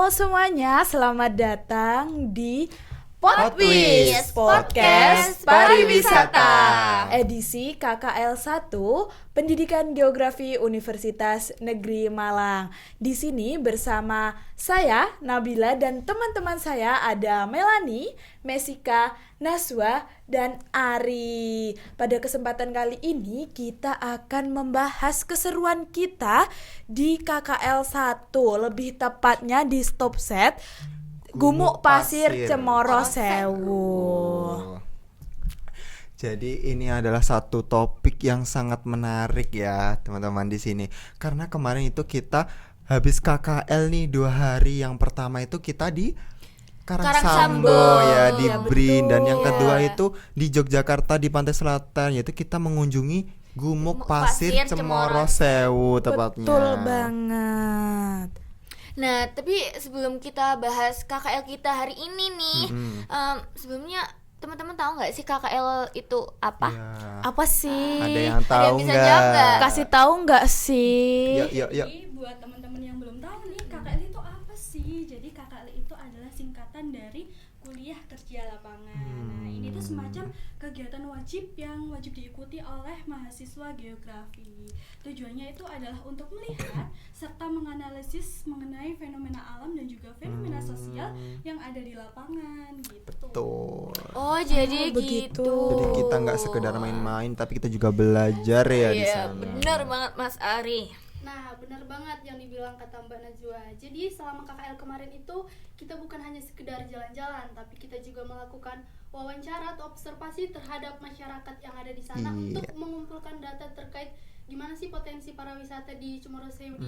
Halo semuanya, selamat datang di Potwis, Podcast Pariwisata. Edisi KKL 1 Pendidikan Geografi Universitas Negeri Malang. Di sini bersama saya, Nabila, dan teman-teman saya ada Melani, Mesika, Naswa, dan Ari. Pada kesempatan kali ini kita akan membahas keseruan kita di KKL 1, lebih tepatnya di Stop Set Gumuk Pasir Cemoro Sewu. Jadi ini adalah satu topik yang sangat menarik ya teman-teman di sini. Karena kemarin itu kita habis KKL nih 2 hari. Yang pertama itu kita di Karangsambo ya, di Brin. Dan yang kedua itu di Yogyakarta di Pantai Selatan, yaitu kita mengunjungi Gumuk Pasir Cemoro Sewu tepatnya. Betul banget. Nah, tapi sebelum kita bahas KKL kita hari ini nih, sebelumnya teman-teman tahu nggak sih KKL itu apa? Ya. Apa sih? Ada yang tahu bisa nggak? jawab nggak? Kasih tahu nggak sih? Yuk. Jadi buat teman-teman yang belum tahu nih, KKL itu apa sih? Jadi KKL itu adalah singkatan dari kuliah kerja lapangan. Nah, ini tuh semacam kegiatan wajib yang wajib diikuti oleh mahasiswa geografi. Tujuannya itu adalah untuk melihat serta menganalisis mengenai fenomena alam dan juga fenomena sosial yang ada di lapangan gitu. Betul. Oh, jadi begitu. gitu. Jadi kita nggak sekedar main-main, tapi kita juga belajar ya di Iya, sana. benar banget Mas Ari. Nah, benar banget yang dibilang kata Mbak Najwa. Jadi selama KKL kemarin itu kita bukan hanya sekedar jalan-jalan, tapi kita juga melakukan wawancara atau observasi terhadap masyarakat yang ada di sana untuk mengumpulkan data terkait gimana sih potensi pariwisata di Cemoro Sewu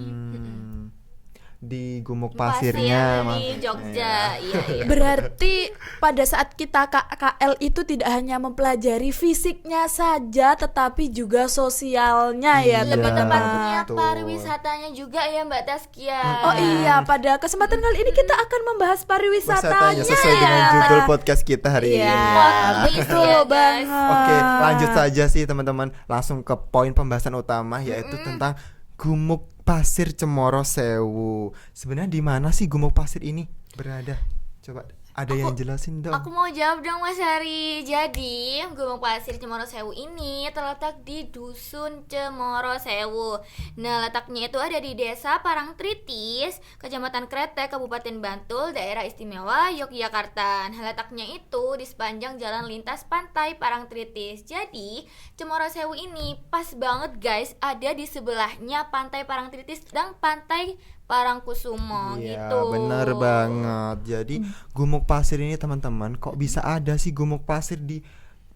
Di Gumuk Pasirnya di maksudnya. Jogja. Iya. Berarti pada saat kita KKL itu tidak hanya mempelajari fisiknya saja, tetapi juga sosialnya ya, Iya, Lebih tepatnya betul. pariwisatanya juga ya Mbak Taskia. Oh iya, pada kesempatan kali ini kita akan membahas pariwisatanya. Wisatanya sesuai dengan judul podcast kita hari Iya, ini. betul Ya, guys. banget. Oke, lanjut saja sih teman-teman, langsung ke poin pembahasan utama, yaitu tentang Gumuk Pasir Cemoro Sewu. Sebenarnya di mana sih Gumuk Pasir ini berada? Coba ada yang jelasin dong. Aku mau jawab dong Mas Hari. Jadi Gumuk Pasir Cemoro Sewu ini terletak di Dusun Cemoro Sewu. Nah, letaknya itu ada di Desa Parangtritis, Kecamatan Kretek, Kabupaten Bantul, Daerah Istimewa Yogyakarta. Nah, letaknya itu di sepanjang jalan lintas Pantai Parangtritis. Jadi Cemoro Sewu ini pas banget guys, ada di sebelahnya Pantai Parangtritis dan Pantai Parangkusumo Iya, gitu. benar banget. Jadi Gumuk Pasir ini teman-teman, kok bisa ada sih Gumuk Pasir di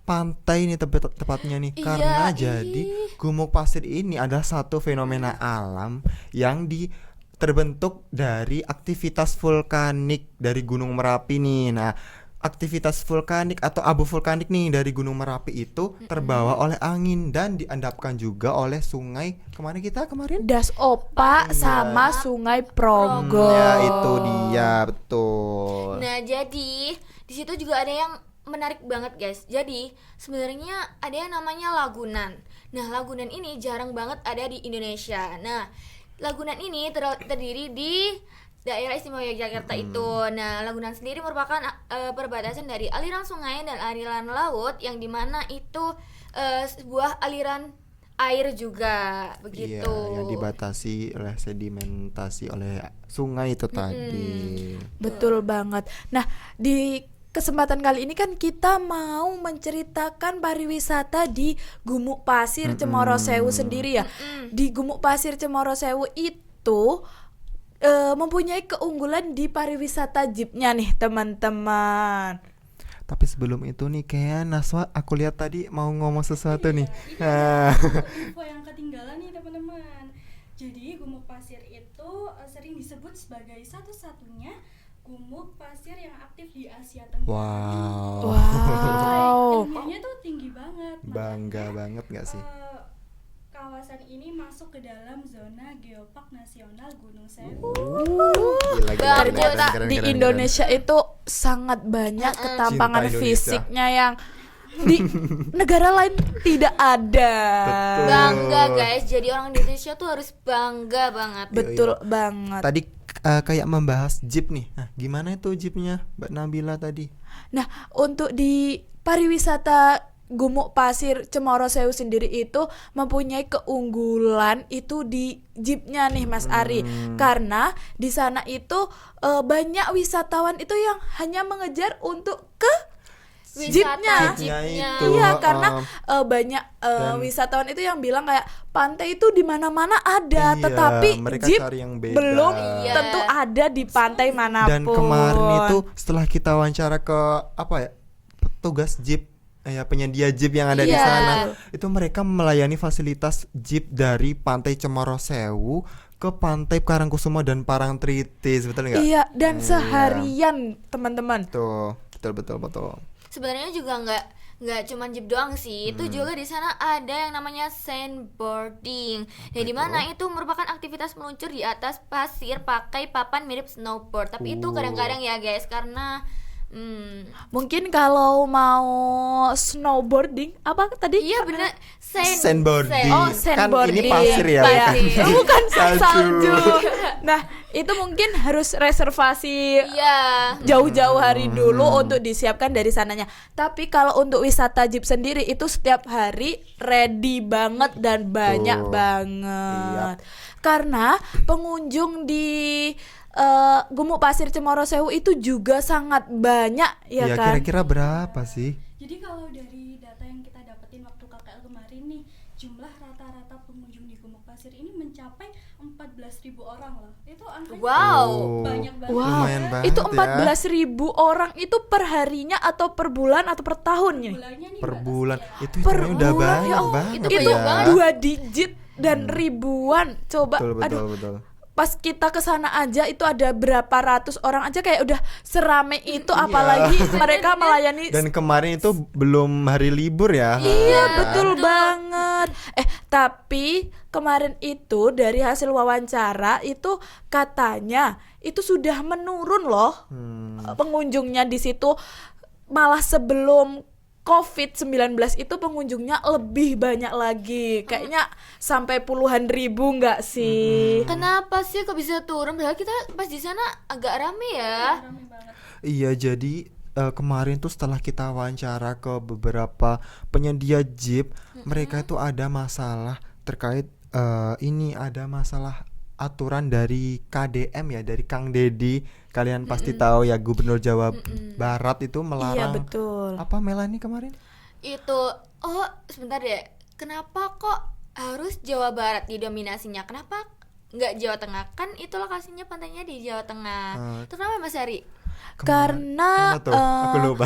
pantai ini tepatnya nih? Iya, Karena jadi Gumuk Pasir ini adalah satu fenomena alam yang terbentuk dari aktivitas vulkanik dari Gunung Merapi nih. Nah, aktivitas vulkanik atau abu vulkanik nih dari Gunung Merapi itu terbawa oleh angin dan diendapkan juga oleh sungai kemana kita kemarin? Das Opa sama Sungai Progo. Ya itu dia, betul. Nah, jadi di situ juga ada yang menarik banget guys. Jadi sebenarnya ada yang namanya lagunan. Nah, lagunan ini jarang banget ada di Indonesia. Nah, lagunan ini terdiri di Daerah Istimewa Yogyakarta itu. Nah, lagunan sendiri merupakan perbatasan dari aliran sungai dan aliran laut yang dimana itu sebuah aliran air juga begitu. Iya, yang dibatasi oleh sedimentasi oleh sungai itu tadi. Betul banget. Nah, di kesempatan kali ini kan kita mau menceritakan pariwisata di Gumuk Pasir Cemoro Sewu sendiri ya. Di Gumuk Pasir Cemoro Sewu itu mempunyai keunggulan di pariwisata jeepnya nih teman-teman. Tapi sebelum itu nih kayak Naswa, aku lihat tadi mau ngomong sesuatu nih. Info yang ketinggalan nih teman-teman. Jadi Gumuk Pasir itu sering disebut sebagai satu-satunya gumuk pasir yang aktif di Asia Tenggara. Wow. Ilmunya tuh tinggi banget. Bangga Makanya, banget gak sih? kawasan ini masuk ke dalam zona Geopark Nasional Gunung Sewu. Gila, Ternyata Di Indonesia itu sangat banyak ketampangan Cinta Indonesia. fisiknya yang di negara lain tidak ada. Betul. Bangga guys. Jadi orang Indonesia tuh harus bangga banget. Betul banget. Tadi kayak membahas jeep nih. Nah, gimana itu jeepnya Mbak Nabila tadi? Nah, untuk di pariwisata Gumuk Pasir Cemoro Sewu sendiri itu mempunyai keunggulan itu di jeepnya nih Mas Ari, karena di sana itu banyak wisatawan itu yang hanya mengejar untuk ke jeepnya. Jeepnya itu, Iya, karena banyak wisatawan itu yang bilang kayak pantai itu di mana-mana ada, Iya, tetapi mereka jeep cari yang beda. belum Iya. tentu ada di pantai manapun. Dan kemarin itu setelah kita wawancara ke petugas jeep, penyedia jeep yang ada di Iya. sana, itu mereka melayani fasilitas jeep dari Pantai Cemoro Sewu ke Pantai Karangkusumo dan Parangtritis, betul nggak? Iya, dan Iya. seharian teman-teman. Tuh, betul. Sebenarnya juga nggak cuma jeep doang sih, itu juga di sana ada yang namanya sandboarding. Dan di mana itu merupakan aktivitas meluncur di atas pasir pakai papan mirip snowboard. Tapi itu kadang-kadang ya guys, karena Mungkin kalau mau snowboarding apa tadi? iya bener Sandboarding. Oh, Kan sandboarding. ini pasir ya, Pasir. bukan Bukan salju. salju. Nah, itu mungkin harus reservasi iya. jauh-jauh hari dulu untuk disiapkan dari sananya. Tapi kalau untuk wisata jeep sendiri itu setiap hari ready banget dan banyak Tuh. banget. Karena pengunjung di Gumuk Pasir Cemoro Sewu itu juga sangat banyak ya Ya, kan? kira-kira berapa sih? Jadi kalau dari data yang kita dapetin waktu KKL kemarin nih, jumlah rata-rata pengunjung di Gumuk Pasir ini mencapai 14.000 orang loh. Itu angkanya Wow. banyak banget. Wow, Lumayan banget itu ya. 14.000 orang itu per harinya atau per bulan atau per tahun nih? Bulannya nih Per Mbak bulan. Tasya. Itu Per hitungannya udah bulan, banyak ya Allah, banget itu ya. banyak banget. 2 digit dan ribuan. Coba, Betul. pas kita ke sana aja itu ada berapa ratus orang aja kayak udah serame itu, Iya. apalagi mereka melayani. Dan kemarin itu belum hari libur ya. Iya, betul banget. Tapi kemarin itu dari hasil wawancara itu katanya itu sudah menurun loh pengunjungnya di situ, malah sebelum COVID-19 itu pengunjungnya lebih banyak lagi. Kayaknya sampai puluhan ribu nggak sih? Kenapa sih kok bisa turun? Padahal kita pas di sana agak rame ya. Rame banget. Iya, jadi kemarin tuh setelah kita wawancara ke beberapa penyedia jeep, mereka itu ada masalah terkait ada masalah aturan dari KDM ya, dari Kang Dedi. Kalian pasti tahu ya, Gubernur Jawa Barat itu Iya, melarang. betul. Apa Melani kemarin? Itu sebentar deh. Kenapa kok harus Jawa Barat didominasinya? Kenapa nggak Jawa Tengah? Kan itu lokasinya pantainya di Jawa Tengah. Terus kenapa Mas Ari? Karena Kenapa tuh? Aku lupa.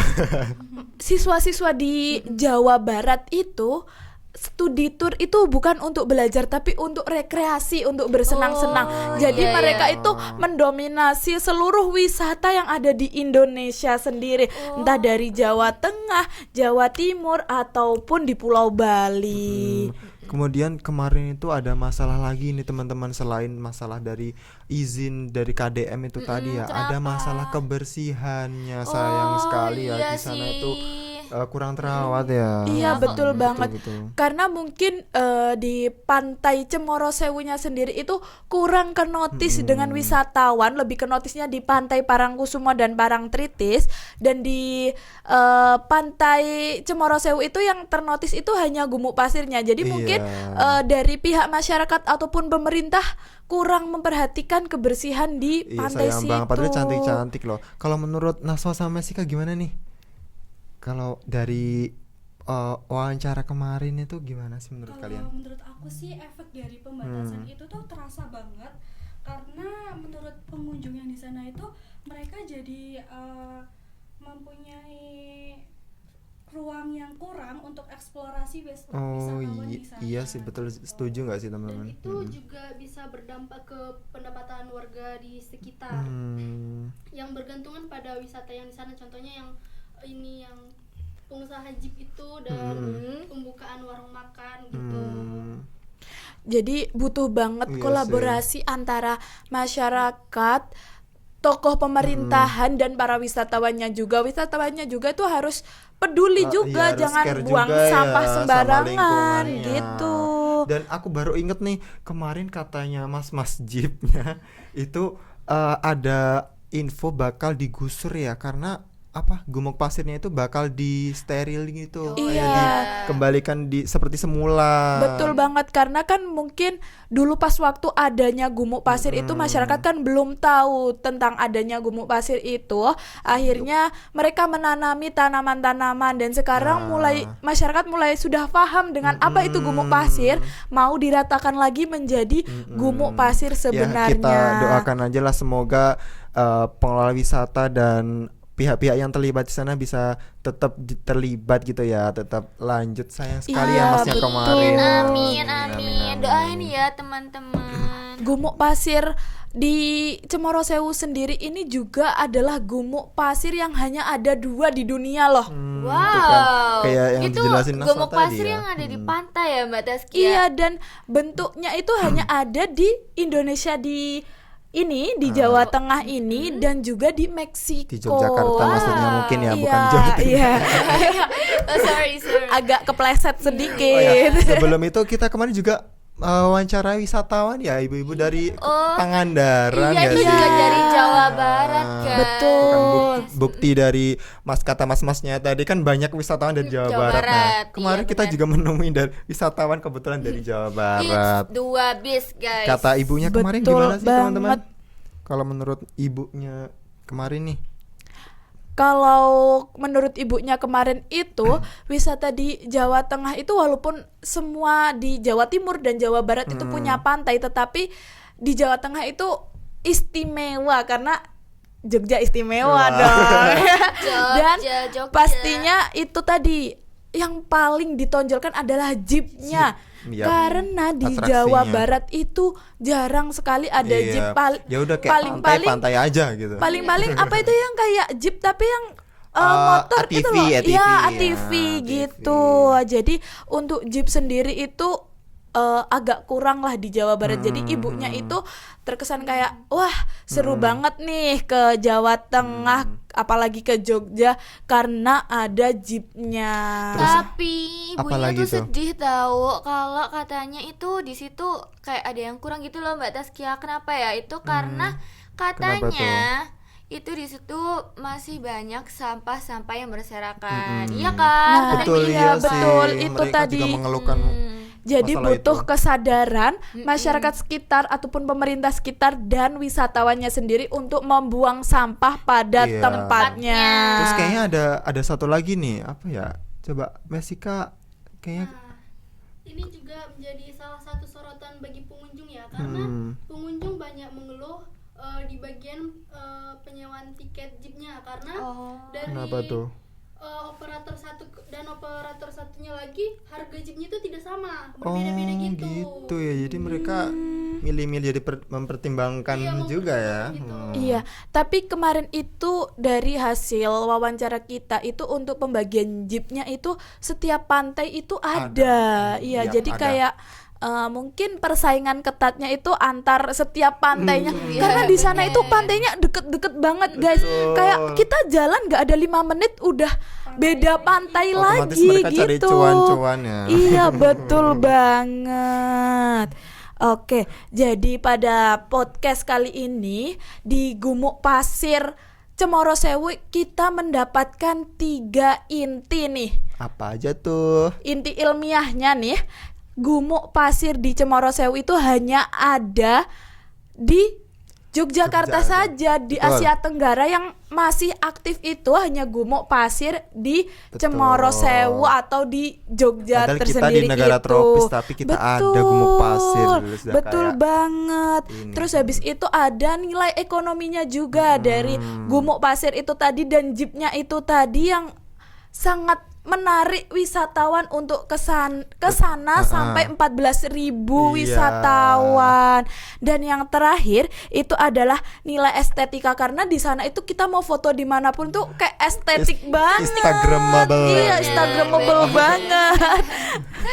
siswa-siswa di Jawa Barat itu studi tour itu bukan untuk belajar tapi untuk rekreasi, untuk bersenang-senang. Jadi iya, mereka iya. itu mendominasi seluruh wisata yang ada di Indonesia sendiri, entah dari Jawa Tengah, Jawa Timur ataupun di Pulau Bali. Kemudian kemarin itu ada masalah lagi nih teman-teman, selain masalah dari izin dari KDM itu tadi ya, ada kenapa? masalah kebersihannya. Sayang sekali ya, iya di sana sih. itu kurang terawat ya. Iya, betul banget. Betul. Karena mungkin di pantai Cemoro Sewunya sendiri itu kurang kenotis dengan wisatawan, lebih kenotisnya di pantai Parangkusumo dan Parangtritis. Dan di pantai Cemoro Sewu itu yang ternotis itu hanya Gumuk Pasirnya. Jadi Iya. mungkin dari pihak masyarakat ataupun pemerintah kurang memperhatikan kebersihan di Iya, pantai sayang situ. banget, padahal cantik-cantik loh. Kalau menurut Naswa sama Sika gimana nih? Kalau dari wawancara kemarin itu gimana sih menurut Kalau kalian? menurut aku sih efek dari pembatasan itu tuh terasa banget, karena menurut pengunjung yang di sana itu mereka jadi mempunyai ruang yang kurang untuk eksplorasi wisatawan di sana. Iya sih, betul, setuju nggak sih Dan teman-teman? itu juga bisa berdampak ke pendapatan warga di sekitar yang bergantungan pada wisata yang di sana. Contohnya yang pengusaha jeep itu dan pembukaan warung makan gitu. Jadi butuh banget Iya kolaborasi antara masyarakat, tokoh pemerintahan dan para wisatawannya juga. Wisatawannya juga tuh harus peduli juga, Iya, harus jangan care buang juga ya sampah sama sembarangan lingkungannya. gitu. Dan aku baru inget nih, kemarin katanya mas-mas jeepnya itu ada info bakal digusur ya, karena apa, gumuk pasirnya itu bakal di steril gitu, kayak Iya. dikembalikan di seperti semula. Betul banget, karena kan mungkin dulu pas waktu adanya gumuk pasir itu masyarakat kan belum tahu tentang adanya gumuk pasir itu. Akhirnya mereka menanami tanaman-tanaman, dan sekarang mulai masyarakat mulai sudah paham dengan apa itu gumuk pasir, mau diratakan lagi menjadi gumuk pasir sebenarnya. Ya, kita doakan aja lah, semoga pengelola wisata dan pihak-pihak yang terlibat di sana bisa tetap terlibat gitu ya, tetap lanjut. Sayang sekali Iya, ya Mas yang betul. kemarin. Amin. Doain ya teman-teman. Gumuk pasir di Cemoro Sewu sendiri ini juga adalah gumuk pasir yang hanya ada 2 di dunia loh. Itu Wow, kan kayak yang itu dijelasin Naswa gumuk tadi pasir ya. yang ada di pantai ya Mbak Taskia? Iya, dan bentuknya itu hanya ada di Indonesia, di Jawa Tengah ini, dan juga di Meksiko. Di Yogyakarta maksudnya mungkin ya, bukan Iya, Jawa Tengah. iya. Oh, sorry. Agak kepleset sedikit. Oh ya, sebelum itu kita kemarin juga wawancara wisatawan ya, ibu-ibu dari Pangandaran Iya, ya itu sih? juga dari Jawa Barat kan. Betul. Kan bukti dari kata mas-masnya tadi kan banyak wisatawan dari Jawa, Jawa Barat. Nah, Barat, kemarin iya, kita benar. juga menemui dari wisatawan kebetulan dari Jawa Barat. It's 2 bis guys. Kata ibunya kemarin Betul gimana sih teman-teman? banget. Kalau menurut ibunya kemarin nih? Kalau menurut ibunya kemarin itu, wisata di Jawa Tengah itu walaupun semua di Jawa Timur dan Jawa Barat itu punya pantai, tetapi di Jawa Tengah itu istimewa karena Jogja istimewa Wah. dong. Dan Jogja. pastinya itu tadi yang paling ditonjolkan adalah jeepnya. Iya. Karena di Atraksinya. Jawa Barat itu jarang sekali ada Iya. jeep. Ya udah kayak paling-paling pantai aja gitu. paling-paling apa itu yang kayak jeep tapi yang motor ATV, itu loh. ATV, Iya, ya, ATV gitu. ATV. Jadi untuk jeep sendiri itu agak kurang lah di Jawa Barat. Jadi ibunya itu terkesan kayak wah, seru banget nih ke Jawa Tengah, apalagi ke Jogja karena ada jeepnya. Tapi ibunya apalagi tuh tuh? sedih tahu kalau katanya itu di situ kayak ada yang kurang gitu loh Mbak Taskia. Kenapa ya? Itu karena katanya itu di situ masih banyak sampah-sampah yang berserakan. Iya kan? Nah, Katanya Betul gitu. iya, ya betul, sih. itu Mereka tadi. juga mengeluhkan Jadi masalah butuh itu. kesadaran masyarakat sekitar ataupun pemerintah sekitar dan wisatawannya sendiri untuk membuang sampah pada Iya. tempatnya. Terus kayaknya ada satu lagi nih, apa ya? Coba Mesika kayaknya Nah, ini juga menjadi salah satu sorotan bagi pengunjung ya, karena pengunjung banyak mengeluh di bagian penyewaan tiket jeepnya, karena dari kenapa tuh? operator satu dan operator satunya lagi harga jeepnya itu tidak sama, berbeda-beda gitu. Gitu ya. Jadi mereka milih-milih jadi mempertimbangkan Iya, juga ya. gitu. Iya, tapi kemarin itu dari hasil wawancara kita itu untuk pembagian jeepnya itu setiap pantai itu ada. Iya, Iya, jadi ada. kayak mungkin persaingan ketatnya itu antar setiap pantainya, karena di sana itu pantainya deket-deket banget guys. Betul. Kayak kita jalan nggak ada 5 menit udah beda pantai Otomatis lagi mereka cari gitu. cuan-cuan ya. Iya, betul banget. Oke, jadi pada podcast kali ini di Gumuk Pasir Cemoro Sewu kita mendapatkan 3 inti nih. Apa aja tuh? Inti ilmiahnya nih, gumuk pasir di Cemoro Sewu itu hanya ada di Yogyakarta Jogja saja. Di Betul. Asia Tenggara yang masih aktif itu hanya gumuk pasir di Betul. Cemoro Sewu atau di Jogja Padahal kita tersendiri di negara itu. tropis, tapi kita ada gumuk pasir. Sudah Betul kayak banget. ini. Terus habis itu ada nilai ekonominya juga dari gumuk pasir itu tadi, dan jeepnya itu tadi yang sangat menarik wisatawan untuk kesana sampai 14.000 Iya. wisatawan. Dan yang terakhir itu adalah nilai estetika, karena di sana itu kita mau foto dimanapun tuh kayak estetik banget. Instagramable. Iya, Instagramable banget.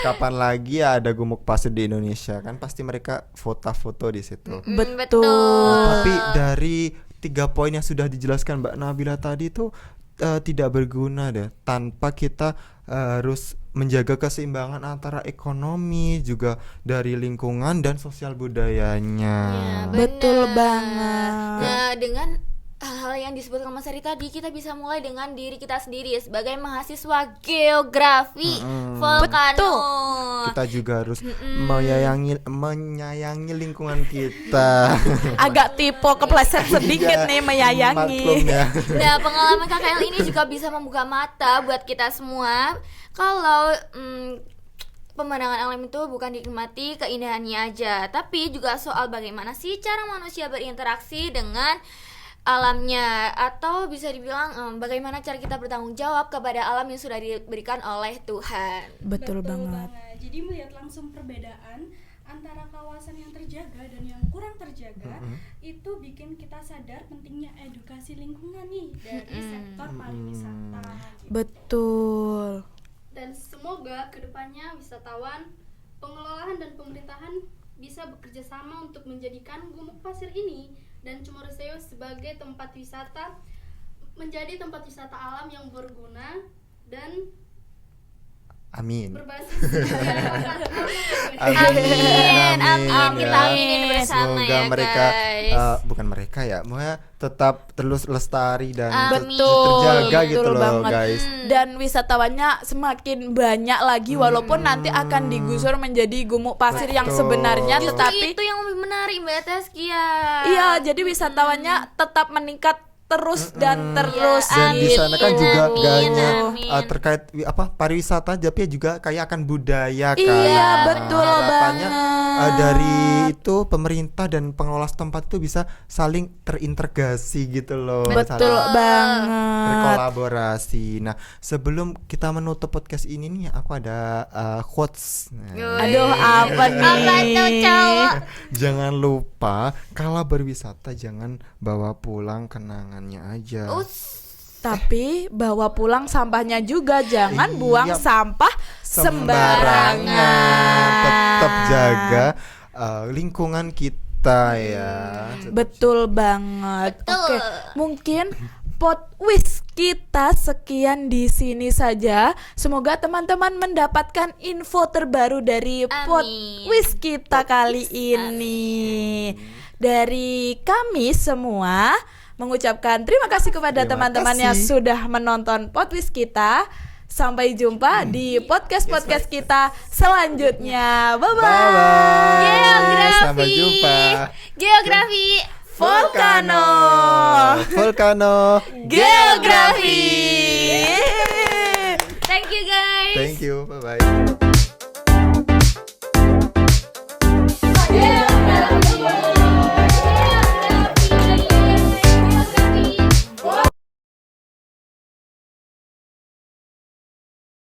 Kapan lagi ya ada gumuk pasir di Indonesia, kan pasti mereka foto-foto di situ. Betul. Nah, tapi dari 3 poin yang sudah dijelaskan Mbak Nabila tadi tuh tidak berguna deh tanpa kita harus menjaga keseimbangan antara ekonomi juga dari lingkungan dan sosial budayanya. Ya, Betul benar. banget. Nah, dengan hal-hal yang disebutkan Mas Ari tadi, kita bisa mulai dengan diri kita sendiri sebagai mahasiswa geografi Volcano. Kita juga harus menyayangi lingkungan kita. Agak tipe kepleset sedikit nih menyayangi. Maklum ya. Nah, pengalaman KKL ini juga bisa membuka mata buat kita semua kalau pemandangan alam itu bukan dinikmati keindahannya aja, tapi juga soal bagaimana sih cara manusia berinteraksi dengan alamnya, atau bisa dibilang bagaimana cara kita bertanggung jawab kepada alam yang sudah diberikan oleh Tuhan. Betul banget. Jadi melihat langsung perbedaan antara kawasan yang terjaga dan yang kurang terjaga, itu bikin kita sadar pentingnya edukasi lingkungan nih dari sektor pariwisata. Betul. Dan semoga kedepannya wisatawan, pengelolaan dan pemerintahan bisa bekerja sama untuk menjadikan Gumuk Pasir ini dan Cemoroseo sebagai tempat wisata, menjadi tempat wisata alam yang berguna dan Amin. berbasis Amin, Amin, kita ya. aminin bersama Semoga ya mereka guys. bukan mereka ya, maksudnya tetap terus lestari dan Amin. terjaga gitu Betul loh banget. guys. Dan wisatawannya semakin banyak lagi walaupun nanti akan digusur menjadi gumuk pasir yang Betul. sebenarnya, Justru tetapi itu yang lebih menarik Mbak Taskia. iya, jadi wisatawannya tetap meningkat terus dan terus Dan di sana kan gitu. juga amin, gak hanya amin. terkait pariwisata, tapi juga kayak akan budaya kan. Iya, Nah, betul harapannya, banget. dari itu pemerintah dan pengelola tempat itu bisa saling terintegrasi gitu loh. Betul saling banget. berkolaborasi. Nah, sebelum kita menutup podcast ini nih, aku ada quotes. Nah, Aduh, apa nih? Apa tuh cowok? jangan lupa kalau berwisata jangan bawa pulang kenangannya aja. Tapi bawa pulang sampahnya juga, jangan Iya. buang sampah sembarangan. Tetap jaga lingkungan kita ya. Betul banget. Betul. Oke, mungkin Potwis kita sekian di sini saja. Semoga teman-teman mendapatkan info terbaru dari Amin. Potwis kita kali ini. Dari kami semua mengucapkan terima kasih kepada Terima teman-teman yang kasih. sudah menonton Potwis kita. Sampai jumpa di podcast-podcast kita selanjutnya. Bye-bye. Bye-bye. Geografi. Sampai jumpa. Geografi Volcano. Volcano. Geografi. Thank you guys. Thank you. Bye bye.